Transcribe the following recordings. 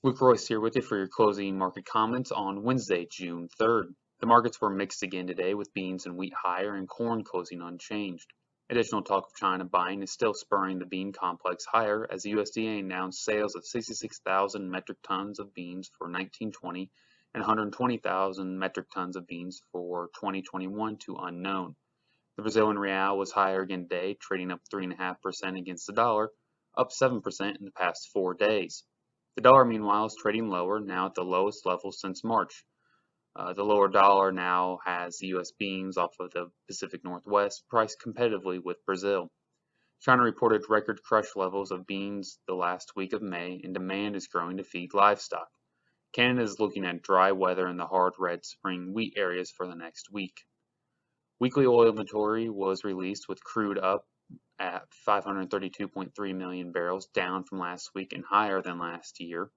Luke Royce here with you for your closing market comments on Wednesday, June 3rd. The markets were mixed again today with beans and wheat higher and corn closing unchanged. Additional talk of China buying is still spurring the bean complex higher as the USDA announced sales of 66,000 metric tons of beans for 1920 and 120,000 metric tons of beans for 2021 to unknown. The Brazilian real was higher again today, trading up 3.5% against the dollar, up 7% in the past 4 days. The dollar, meanwhile, is trading lower, now at the lowest level since March. The lower dollar now has the U.S. beans off of the Pacific Northwest priced competitively with Brazil. China reported record crush levels of beans the last week of May, and demand is growing to feed livestock. Canada is looking at dry weather in the hard red spring wheat areas for the next week. Weekly oil inventory was released with crude up at 532.3 million barrels, down from last week and higher than last year.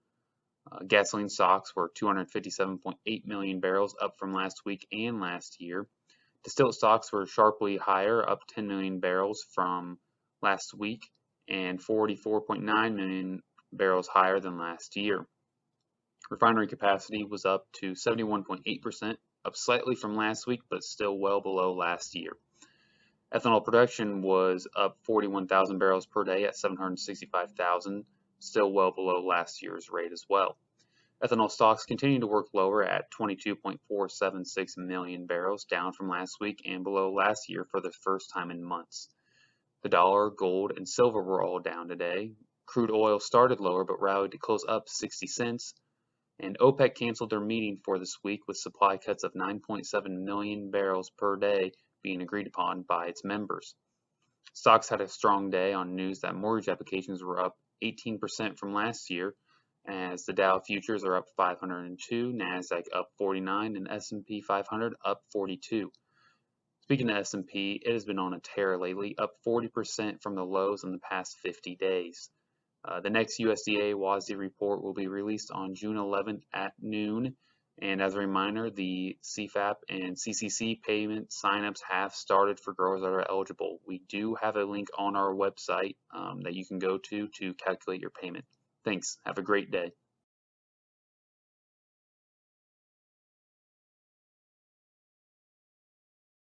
Gasoline stocks were 257.8 million barrels, up from last week and last year. Distillate stocks were sharply higher, up 10 million barrels from last week and 44.9 million barrels higher than last year. Refinery capacity was up to 71.8%, up slightly from last week, but still well below last year. Ethanol production was up 41,000 barrels per day at 765,000, still well below last year's rate as well. Ethanol stocks continue to work lower at 22.476 million barrels, down from last week and below last year for the first time in months. The dollar, gold, and silver were all down today. Crude oil started lower but rallied to close up 60 cents. And OPEC canceled their meeting for this week with supply cuts of 9.7 million barrels per day being agreed upon by its members. Stocks had a strong day on news that mortgage applications were up 18% from last year, as the Dow futures are up 502, Nasdaq up 49, and S&P 500 up 42. Speaking of S&P, it has been on a tear lately, up 40% from the lows in the past 50 days. The next USDA WASDE report will be released on June 11th at noon. And as a reminder, the CFAP and CCC payment signups have started for growers that are eligible. We do have a link on our website that you can go to calculate your payment. Thanks. Have a great day.